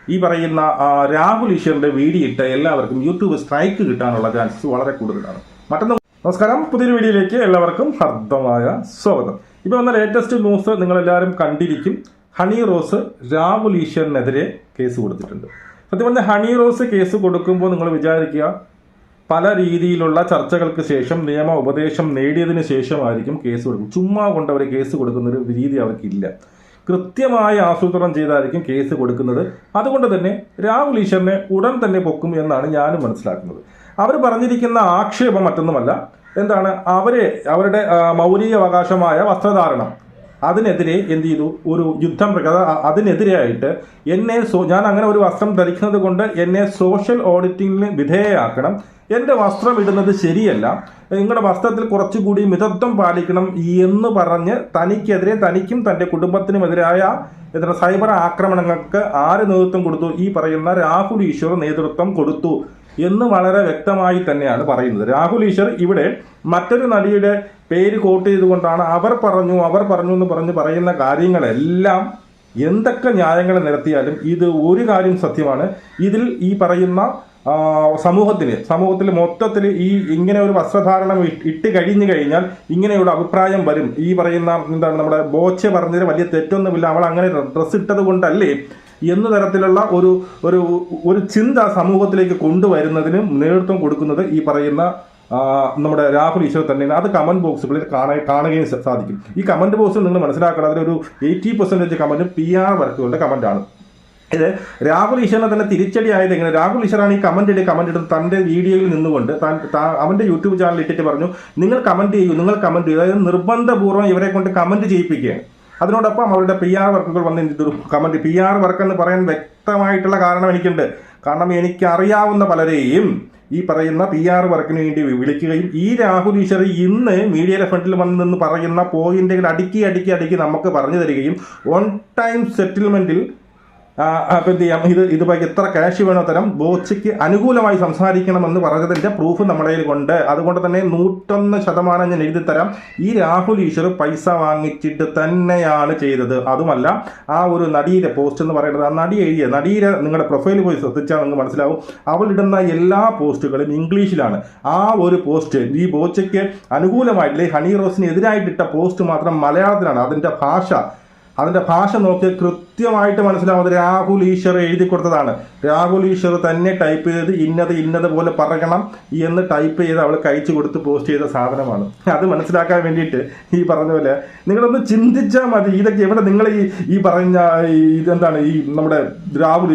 ഈ പറയുന്ന രാഹുൽ ഈശ്വറിന്റെ വീഡിയോ ഇട്ട എല്ലാവർക്കും യൂട്യൂബ് സ്ട്രൈക്ക് കിട്ടാനുള്ള ചാൻസസ് വളരെ കൂടുതലാണ്. മറ്റൊന്ന് നമസ്കാരം, പുതിയൊരു വീഡിയോയിലേക്ക് എല്ലാവർക്കും ഹർദ്ദമായ സ്വാഗതം. ഇപ്പോൾ വന്ന ലേറ്റസ്റ്റ് ന്യൂസ് നിങ്ങളെല്ലാവരും കണ്ടിരിക്കും. ഹണി റോസ് രാഹുൽ ഈശ്വറിനെതിരെ കേസ് കൊടുത്തിട്ടുണ്ട്. സത്യം പറഞ്ഞാൽ ഹണി റോസ് കേസ് കൊടുക്കുമ്പോൾ നിങ്ങൾ വിചാരിക്കുക, പല രീതിയിലുള്ള ചർച്ചകൾക്ക് ശേഷം നിയമ ഉപദേശം നേടിയതിന് ശേഷമായിരിക്കും കേസ് കൊടുക്കും. ചുമ്മാ കൊണ്ട് അവർ കേസ് കൊടുക്കുന്നൊരു രീതി അവർക്കില്ല. കൃത്യമായി ആസൂത്രണം ചെയ്തായിരിക്കും കേസ് കൊടുക്കുന്നത്. അതുകൊണ്ട് തന്നെ രാഹുൽ ഈശ്വറിനെ ഉടൻ തന്നെ പൊക്കും എന്നാണ് ഞാനും മനസ്സിലാക്കുന്നത്. അവർ പറഞ്ഞിരിക്കുന്ന ആക്ഷേപം മറ്റൊന്നുമല്ല, എന്താണ്, അവരുടെ മൗലികാവകാശമായ വസ്ത്രധാരണം അതിനെതിരെ എന്ത് ചെയ്തു, ഒരു യുദ്ധം അതിനെതിരെയായിട്ട് ഞാൻ അങ്ങനെ ഒരു വസ്ത്രം ധരിക്കുന്നത് കൊണ്ട് എന്നെ സോഷ്യൽ ഓഡിറ്റിങ്ങിന് വിധേയയാക്കണം, എൻ്റെ വസ്ത്രം ഇടുന്നത് ശരിയല്ല, നിങ്ങളുടെ വസ്ത്രത്തിൽ കുറച്ചുകൂടി മിതത്വം പാലിക്കണം എന്ന് പറഞ്ഞ് തനിക്കും തൻ്റെ കുടുംബത്തിനുമെതിരായ സൈബർ ആക്രമണങ്ങൾക്ക് ആര് നേതൃത്വം കൊടുത്തു? ഈ പറയുന്ന രാഹുൽ ഈശ്വർ നേതൃത്വം കൊടുത്തു എന്ന് വളരെ വ്യക്തമായി തന്നെയാണ് പറയുന്നത്. രാഹുൽ ഈശ്വർ ഇവിടെ മറ്റൊരു നടിയുടെ പേര് കോട്ട് ചെയ്തുകൊണ്ടാണ് അവർ പറഞ്ഞു എന്ന് പറയുന്ന കാര്യങ്ങളെല്ലാം എന്തൊക്കെ ന്യായങ്ങൾ നിരത്തിയാലും ഇത് ഒരു കാര്യം സത്യമാണ്. ഇതിൽ ഈ പറയുന്ന സമൂഹത്തിൽ മൊത്തത്തിൽ ഇങ്ങനെ ഒരു വസ്ത്രധാരണം ഇട്ട് കഴിഞ്ഞു കഴിഞ്ഞാൽ ഇങ്ങനെയുള്ള അഭിപ്രായം വരും. ഈ പറയുന്ന നമ്മുടെ ബോച്ചെ പറഞ്ഞതിന് വലിയ തെറ്റൊന്നുമില്ല, അവൾ അങ്ങനെ ഡ്രസ്സ് ഇട്ടത് കൊണ്ടല്ലേ എന്ന തരത്തിലുള്ള ഒരു ചിന്ത സമൂഹത്തിലേക്ക് കൊണ്ടുവരുന്നതിന് നേതൃത്വം കൊടുക്കുന്നത് ഈ പറയുന്ന നമ്മുടെ രാഹുൽ ഈശ്വർ തന്നെയാണ്. അത് കമന്റ് ബോക്സുകളിൽ കാണുകയും സാധിക്കും. ഈ കമന്റ് ബോക്സിൽ നിങ്ങൾ മനസ്സിലാക്കണം, അതിലൊരു 80% കമന്റ് PR വർക്കുകളുടെ കമന്റാണ്. ഇത് രാഹുൽ ഈശ്വറിനെ തന്നെ തിരിച്ചടി ആയത് എങ്ങനെ? രാഹുൽ ഈശ്വറാണ് ഈ കമന്റ് ഇടുന്നത് തന്റെ വീഡിയോയിൽ നിന്നുകൊണ്ട് അവന്റെ യൂട്യൂബ് ചാനൽ ഇട്ടിട്ട് പറഞ്ഞു, നിങ്ങൾ കമന്റ് ചെയ്യൂ. അതായത് നിർബന്ധപൂർവ്വം ഇവരെ കൊണ്ട് കമന്റ് ചെയ്യിപ്പിക്കുകയാണ്. അതിനോടൊപ്പം അവരുടെ PR വർക്കുകൾ വന്ന് കമന്റ്. PR വർക്ക് എന്ന് പറയാൻ വ്യക്തമായിട്ടുള്ള കാരണം എനിക്കുണ്ട്. കാരണം എനിക്കറിയാവുന്ന പലരെയും ഈ പറയുന്ന PR വർക്കിന് വേണ്ടി വിളിക്കുകയും ഈ രാഹുൽ ഈശ്വർ ഇന്ന് മീഡിയയുടെ ഫ്രണ്ടിൽ വന്ന് പറയുന്ന പോയിന്റുകൾ അടുക്കി നമുക്ക് പറഞ്ഞു തരികയും ഓൺ ടൈം സെറ്റിൽമെന്റിൽ എന്ത് ചെയ്യാം, ഇത് എത്ര ക്യാഷ് വേണോ തരം, ബോച്ചയ്ക്ക് അനുകൂലമായി സംസാരിക്കണമെന്ന് പറഞ്ഞതിന്റെ പ്രൂഫ് നമ്മുടെ കയ്യിൽ കൊണ്ട്. അതുകൊണ്ട് തന്നെ 101% ഞാൻ എഴുതി തരാം. ഈ രാഹുൽ ഈശ്വർ പൈസ വാങ്ങിച്ചിട്ട് തന്നെയാണ് ചെയ്തത്. അതുമല്ല, ആ ഒരു നടിയുടെ പോസ്റ്റ് എന്ന് പറയുന്നത്, ആ നടിയുടെ നിങ്ങളുടെ പ്രൊഫൈൽ പോയി ശ്രദ്ധിച്ചാൽ നിങ്ങൾക്ക് മനസ്സിലാവും, അവളിടുന്ന എല്ലാ പോസ്റ്റുകളും ഇംഗ്ലീഷിലാണ്. ആ ഒരു പോസ്റ്റ് ഈ ബോച്ചയ്ക്ക് അനുകൂലമായിട്ടില്ലേ, ഹണി റോസിന് എതിരായിട്ടിട്ട പോസ്റ്റ് മാത്രം മലയാളത്തിലാണ്. അതിന്റെ ഭാഷ നോക്കി കൃത്യമായിട്ട് മനസ്സിലാവുന്നത് രാഹുൽ ഈശ്വർ എഴുതി കൊടുത്തതാണ്. രാഹുൽ ഈശ്വർ തന്നെ ടൈപ്പ് ചെയ്ത് ഇന്നത് പോലെ പറയണം എന്ന് ടൈപ്പ് ചെയ്ത് അവൾ കഴിച്ചു കൊടുത്ത് പോസ്റ്റ് ചെയ്ത സാധനമാണ്. അത് മനസ്സിലാക്കാൻ വേണ്ടിയിട്ട് ഈ പറഞ്ഞ പോലെ നിങ്ങളൊന്ന് ചിന്തിച്ചാൽ മതി. ഇതൊക്കെ എവിടെ നിങ്ങൾ ഈ പറഞ്ഞ ഇതെന്താണ്, ഈ നമ്മുടെ രാഹുൽ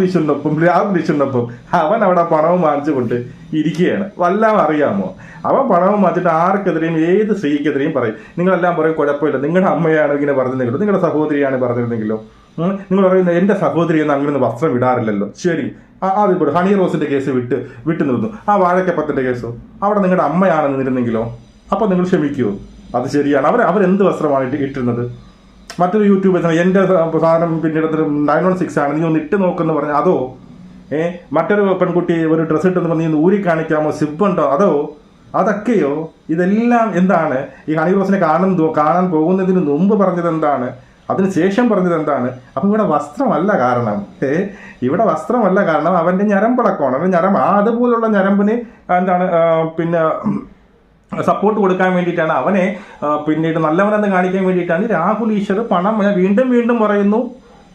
ഈശ്വറിനൊപ്പം അവൻ അവിടെ പണവും വാങ്ങിച്ചുകൊണ്ട് ഇരിക്കുകയാണ്. വല്ലതും അറിയാമോ? അവൻ പണവും വാങ്ങിച്ചിട്ട് ആർക്കെതിരെയും ഏത് സ്ത്രീക്കെതിരെയും പറയും. നിങ്ങളെല്ലാം പറയും കുഴപ്പമില്ല, നിങ്ങളുടെ അമ്മയാണ് ഇങ്ങനെ പറഞ്ഞിരുന്നെങ്കിലോ, നിങ്ങളുടെ സഹോദരിയാണ് പറഞ്ഞിരുന്നെങ്കിലോ, നിങ്ങൾ പറയുന്നത് എൻ്റെ സഹോദരി എന്ന് അങ്ങനെ വസ്ത്രം ഇടാറില്ലല്ലോ. ശരി, അതിപ്പോൾ ഹണി റോസിന്റെ കേസ് വിട്ടു നിന്നു. ആ വാഴക്കപ്പത്തിന്റെ കേസോ അവിടെ നിങ്ങളുടെ അമ്മയാണ് നിന്നിരുന്നെങ്കിലോ, അപ്പോൾ നിങ്ങൾ ക്ഷമിക്കുമോ? അത് ശരിയാണ്. അവരെന്ത് വസ്ത്രമാണ് ഇട്ടിരുന്നത്? മറ്റൊരു യൂട്യൂബേഴ്സാണ് എൻ്റെ സാധനം പിന്നീട് 916 ആണ്, നീ ഒന്ന് ഇട്ട് നോക്കെന്ന് പറഞ്ഞാൽ അതോ? മറ്റൊരു പെൺകുട്ടി ഒരു ഡ്രസ്സ് ഇട്ടെന്ന് പറഞ്ഞ് ഊരി കാണിക്കാമോ, സിബുണ്ടോ, അതോ? അതൊക്കെയോ? ഇതെല്ലാം എന്താണ്? ഈ ഹണി റോസിനെ കാണാൻ പോകുന്നതിന് മുമ്പ് പറഞ്ഞത് എന്താണ്? അതിനുശേഷം പറഞ്ഞത് എന്താണ്? അപ്പം ഇവിടെ വസ്ത്രമല്ല കാരണം. ഇവിടെ വസ്ത്രമല്ല കാരണം അവൻ്റെ ഞരമ്പടക്കമാണ്. അവൻ്റെ അതുപോലുള്ള ഞരമ്പിന് എന്താണ് പിന്നെ സപ്പോർട്ട് കൊടുക്കാൻ വേണ്ടിയിട്ടാണ്, അവനെ പിന്നീട് നല്ലവനെന്ന് കാണിക്കാൻ വേണ്ടിയിട്ടാണ് രാഹുൽ ഈശ്വർ പണം, വീണ്ടും പറയുന്നു,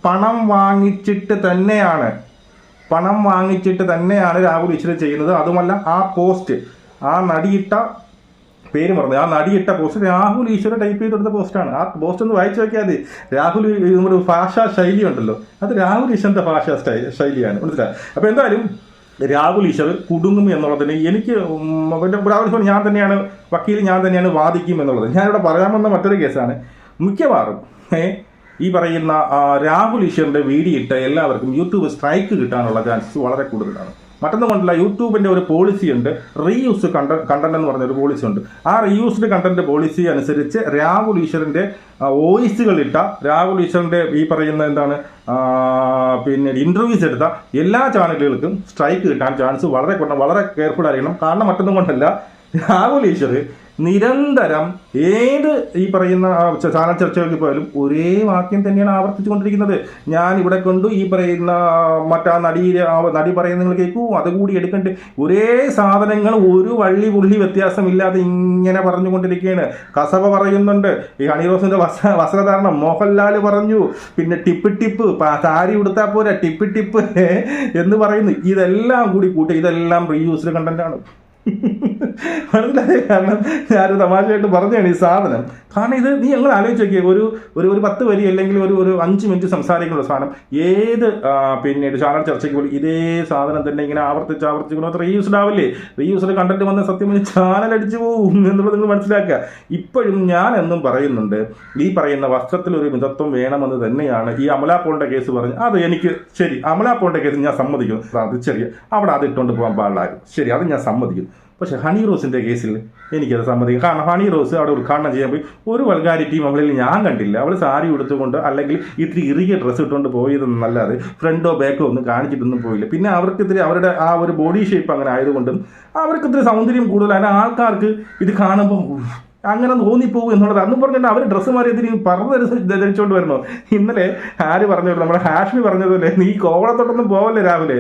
പണം വാങ്ങിച്ചിട്ട് തന്നെയാണ് രാഹുൽ ഈശ്വർ ചെയ്യുന്നത്. അതുമല്ല, ആ പോസ്റ്റ്, ആ നടിയിട്ട പേര് പറഞ്ഞു, ആ നടിയിട്ട പോസ്റ്റ് രാഹുൽ ഈശ്വർ ടൈപ്പ് ചെയ്തെടുത്ത പോസ്റ്റാണ്. ആ പോസ്റ്റ് ഒന്ന് വായിച്ചു നോക്കിയാൽ മതി. നമ്മുടെ ഭാഷാ ശൈലി ഉണ്ടല്ലോ, അത് രാഹുൽ ഈശ്വറിന്റെ ഭാഷാ ശൈലിയാണ്. മനസ്സിലായി? അപ്പോൾ എന്തായാലും രാഹുൽ ഈശ്വർ കുടുങ്ങും എന്നുള്ളതിന് എനിക്ക് രാഹുൽ ഈശ്വർ വക്കീൽ ഞാൻ തന്നെയാണ് വാദിക്കും എന്നുള്ളത്. ഞാനിവിടെ പറയാമെന്ന മറ്റൊരു കേസാണ്. മിക്കവാറും ഈ പറയുന്ന രാഹുൽ ഈശ്വറിന്റെ വീഡിയോ ഇട്ട എല്ലാവർക്കും യൂട്യൂബ് സ്ട്രൈക്ക് കിട്ടാനുള്ള ചാൻസസ് വളരെ കൂടുതലാണ്. മറ്റൊന്നും കൊണ്ടല്ല, യൂട്യൂബിന്റെ ഒരു പോളിസി ഉണ്ട്, റീയൂസ് കണ്ടന്റ് എന്ന് പറഞ്ഞൊരു പോളിസി ഉണ്ട്. ആ റീയൂസ്ഡ് കണ്ടന്റ് പോളിസി അനുസരിച്ച് രാഹുൽ ഈശ്വറിന്റെ രാഹുൽ ഈശ്വറിന്റെ ഈ പറയുന്ന എന്താണ് പിന്നെ ഇന്റർവ്യൂസ് എടുത്ത എല്ലാ ചാനലുകൾക്കും സ്ട്രൈക്ക് കിട്ടാൻ ചാൻസ് വളരെ കെയർഫുൾ ആയിരിക്കണം. കാരണം മറ്റൊന്നും കൊണ്ടല്ല, രാഹുൽ ഈശ്വർ നിരന്തരം ഏത് ഈ പറയുന്ന ചാനൽ ചർച്ചകൾക്ക് പോയാലും ഒരേ വാക്യം തന്നെയാണ് ആവർത്തിച്ചുകൊണ്ടിരിക്കുന്നത്. ഞാൻ ഇവിടെ കൊണ്ടു ഈ പറയുന്ന മറ്റാ നടി പറയുന്ന നിങ്ങൾ കേൾക്കൂ, അതുകൂടി എടുക്കണ്ടേ, ഒരേ സാധനങ്ങൾ ഒരു വള്ളി പുള്ളി വ്യത്യാസമില്ലാതെ ഇങ്ങനെ പറഞ്ഞുകൊണ്ടിരിക്കുകയാണ്. കസവ പറയുന്നുണ്ട്, ഈ ഹണി റോസിന്റെ വസ്ത്രധാരണം മോഹൻലാൽ പറഞ്ഞു, പിന്നെ ടിപ്പ് സാരി ഉടുത്താൽ പോരാ ടിപ്പ് എന്ന് പറയുന്നു. ഇതെല്ലാം കൂടി കൂട്ടി ഇതെല്ലാം റീയൂസ്ഡ് കണ്ടന്റ് ആണ്. മനസ്സിലായ? കാരണം ഞാൻ തമാശയായിട്ട് പറഞ്ഞാണ് ഈ സാധനം. കാരണം ഇത് നീ ഞങ്ങൾ ആലോചിച്ച് നോക്കിയേ, ഒരു 10 വരി അല്ലെങ്കിൽ ഒരു 5 മിനിറ്റ് സംസാരിക്കുന്ന സാധനം ഏത് പിന്നീട് ചാനൽ ചർച്ചയ്ക്ക് പോലും ഇതേ സാധനം തന്നെ ഇങ്ങനെ ആവർത്തിച്ച് റീയൂസ്ഡ് ആവില്ലേ? റീയൂസ്ഡ് കണ്ടന്റ് വന്ന സത്യം പറഞ്ഞ് ചാനൽ അടിച്ചു പോകും എന്നുള്ളത് നിങ്ങൾ മനസ്സിലാക്കുക. ഇപ്പോഴും ഞാൻ എന്നും പറയുന്നുണ്ട്, ഈ പറയുന്ന വസ്ത്രത്തിൽ ഒരു മിതത്വം വേണമെന്ന് തന്നെയാണ് ഈ അമല പോളിന്റെ കേസ് പറഞ്ഞ്. അത് എനിക്ക് ശരി, അമല പോളിന്റെ കേസ് ഞാൻ സമ്മതിക്കുന്നു, അത് ചെറിയ അവിടെ അത് ഇട്ടുകൊണ്ട് പോകാൻ പാടില്ലായിരുന്നു, ശരി, അത് ഞാൻ സമ്മതിക്കുന്നു. പക്ഷെ ഹണി റോസിന്റെ കേസിൽ എനിക്കത് സമ്മതിക്കും. കാരണം ഹണി റോസ് അവിടെ ഉദ്ഘാടനം ചെയ്യാൻ പോയി ഒരു വൾഗാരിറ്റിയും അവളിൽ ഞാൻ കണ്ടില്ല. അവൾ സാരി ഉടുത്തുകൊണ്ട് അല്ലെങ്കിൽ ഇത്തിരി ഇറുകിയ ഡ്രസ്സ് ഇട്ടുകൊണ്ട് പോയതെന്നല്ലാതെ ഫ്രണ്ടോ ബാക്കോ ഒന്നും കാണിച്ചിട്ടൊന്നും പോയില്ല. പിന്നെ അവർക്കിത്തിരി അവരുടെ ആ ഒരു ബോഡി ഷേപ്പ് അങ്ങനെ ആയതുകൊണ്ടും അവർക്കിത്തിരി സൗന്ദര്യം കൂടുതലാണ്. ആൾക്കാർക്ക് ഇത് കാണുമ്പോൾ അങ്ങനെ തോന്നിപ്പോകും എന്നുള്ളത് അന്ന് പറഞ്ഞിട്ട് അവർ ഡ്രസ്സ് മാറി എന്തിനും ധരിച്ചുകൊണ്ട് വരണോ? ഇന്നലെ ആര് പറഞ്ഞു, നമ്മുടെ ഹാഷ്മി പറഞ്ഞതല്ലേ, നീ കോവളത്തോട്ടൊന്നും പോവല്ലേ രാവിലെ,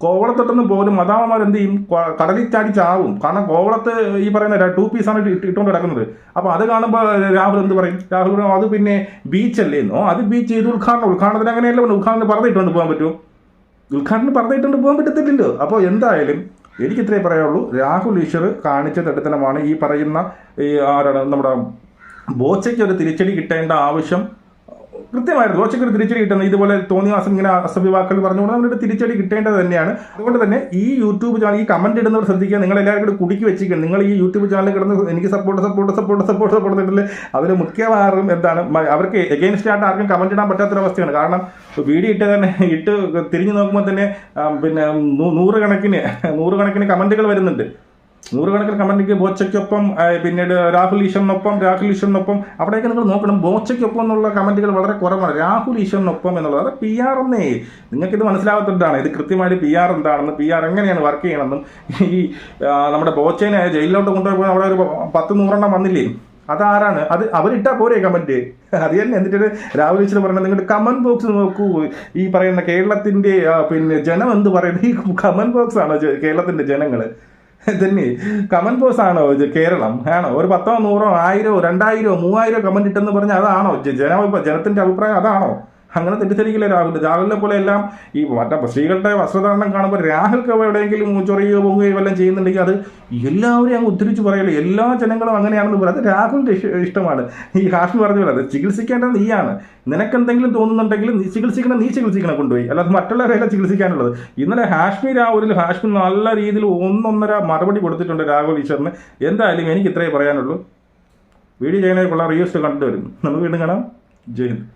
കോവളത്തൊട്ടൊന്നും പോലും മദാമമാർ എന്ത് ചെയ്യും, കടലിൽ ചാടി ചാവും. കാരണം കോവളത്ത് ഈ പറയുന്ന 2 പീസാണ് ഇട്ടുകൊണ്ട് കിടക്കുന്നത്. അപ്പോൾ അത് കാണുമ്പോൾ രാഹുൽ എന്ത് പറയും? രാഹുൽ അത് പിന്നെ ബീച്ചല്ലേന്നോ, അത് ബീച്ച് ചെയ്ത് ഉദ്ഘാടനത്തിന് അങ്ങനെയല്ല, ഉദ്ഘാടനം പറഞ്ഞിട്ടുകൊണ്ട് പോകാൻ പറ്റുമോ? ഉദ്ഘാടനം പറഞ്ഞിട്ടുകൊണ്ട് പോകാൻ പറ്റത്തില്ലല്ലോ. അപ്പോൾ എന്തായാലും എനിക്ക് ഇത്രേ പറയാനുള്ളൂ, രാഹുൽ ഈശ്വർ കാണിച്ച തെടുത്തനമാണ്. ഈ പറയുന്ന ഈ ആരാണ് നമ്മുടെ ബോച്ചയ്ക്ക് ഒരു തിരിച്ചടി കിട്ടേണ്ട ആവശ്യം കൃത്യമായിരുന്നു. ബോച്ചയ്ക്ക് ഒരു തിരിച്ചടി കിട്ടുന്നത് ഇതുപോലെ തോന്നിവാസം ഇങ്ങനെ അസഭ്യവാക്കൾ പറഞ്ഞുകൊണ്ട് നമ്മുടെ തിരിച്ചടി കിട്ടേണ്ടത് തന്നെയാണ്. അതുകൊണ്ട് തന്നെ ഈ യൂട്യൂബ് ചാനൽ ഈ കമന്റ് ഇടുന്നവർ ശ്രദ്ധിക്കുക, നിങ്ങൾ എല്ലാവരും കൂടി കുടുക്കി വെച്ചിരിക്കണം. നിങ്ങൾ ഈ യൂട്യൂബ് ചാനൽ കിടന്ന് എനിക്ക് സപ്പോർട്ട് ചെയ്തിട്ടില്ല. അതിൽ മുഖ്യമാറും എന്താണ്, അവർക്ക് എഗെയിൻസ്റ്റ് ആയിട്ട് ആർക്കും കമന്റ് ഇടാൻ പറ്റാത്തൊരവസ്ഥയാണ്. കാരണം വീഡിയോ ഇട്ട് തിരിഞ്ഞു നോക്കുമ്പോൾ തന്നെ പിന്നെ നൂറുകണക്കിന് കമന്റുകൾ വരുന്നുണ്ട്. 100 കണക്കിന് കമന്റിക്ക് ബോച്ചയ്ക്കൊപ്പം, പിന്നീട് രാഹുൽ ഈശ്വറിനൊപ്പം അവിടെയൊക്കെ നിങ്ങൾ നോക്കണം. ബോച്ചയ്ക്കൊപ്പം എന്നുള്ള കമന്റുകൾ വളരെ കുറവാണ്. രാഹുൽ ഈശ്വറിനൊപ്പം എന്നുള്ളത് അത് PR എന്നേ. നിങ്ങൾക്കിത് മനസ്സിലാവാത്തതാണ് ഇത് കൃത്യമായിട്ട് PR എന്താണെന്ന്, PR എങ്ങനെയാണ് വർക്ക് ചെയ്യണമെന്നും. ഈ നമ്മുടെ ബോച്ചേനെ ജയിലിലോട്ട് കൊണ്ടുപോയി അവിടെ ഒരു 10-100 വന്നില്ലേ, അതാരാണ്? അത് അവരിട്ടാ പോരെ കമന്റ്? അത് തന്നെ. എന്നിട്ട് രാഹുൽ ഈശ്വർ പറഞ്ഞത് നിങ്ങളുടെ കമന്റ് ബോക്സ് നോക്കൂ, ഈ പറയുന്ന കേരളത്തിന്റെ പിന്നെ ജനം എന്ത് പറയുന്നത്, ഈ കമന്റ് ബോക്സ് ആണോ കേരളത്തിന്റെ ജനങ്ങൾ? തന്നെ കമന്റ് ബോക്സ് ആണോ ഇത് കേരളം? ആണോ? ഒരു 10, 100, 1000, 2000, 3000 കമന്റ് ഇട്ടെന്ന് പറഞ്ഞാൽ അതാണോ ജനത്തിന്റെ അഭിപ്രായം? അതാണോ? അങ്ങനെ തെറ്റിദ്ധരിക്കില്ല രാഹുലിനെ പോലെ എല്ലാം. ഈ മറ്റേ സ്ത്രീകളുടെ വസ്ത്രധാരണം കാണുമ്പോൾ രാഹുൽക്ക് എവിടെയെങ്കിലും ചൊറിയോ പൊങ്ങുകയോ എല്ലാം ചെയ്യുന്നുണ്ടെങ്കിൽ അത് എല്ലാവരും അങ്ങ് ഉദ്ധരിച്ച് പറയല്ലോ, എല്ലാ ജനങ്ങളും അങ്ങനെയാണെന്ന് പറയാം. അത് രാഹുലിന്റെ ഇഷ്ടമാണ്. ഈ ഹാഷ്മി പറഞ്ഞ പോലെ അത് ചികിത്സിക്കേണ്ടത് നീയാണ്. നിനക്കെന്തെങ്കിലും തോന്നുന്നുണ്ടെങ്കിൽ നീ ചികിത്സിക്കണം കൊണ്ടുപോയി, അല്ലാതെ മറ്റുള്ളവരെല്ലാം ചികിത്സിക്കാനുള്ളത്. ഇന്നലെ ഹാഷ്മി നല്ല രീതിയിൽ 1.5 മറുപടി കൊടുത്തിട്ടുണ്ട് രാഹുൽ ഈശ്വറിന്. എന്തായാലും എനിക്ക് ഇത്രയേ പറയാനുള്ളൂ. വീഡിയോ ചെയ്യുന്നതിനുള്ള റിവ്യൂസ് കണ്ടുവരും. നമുക്ക് വീണ്ടും കാണാം. ജയ് ഹിന്ദ്.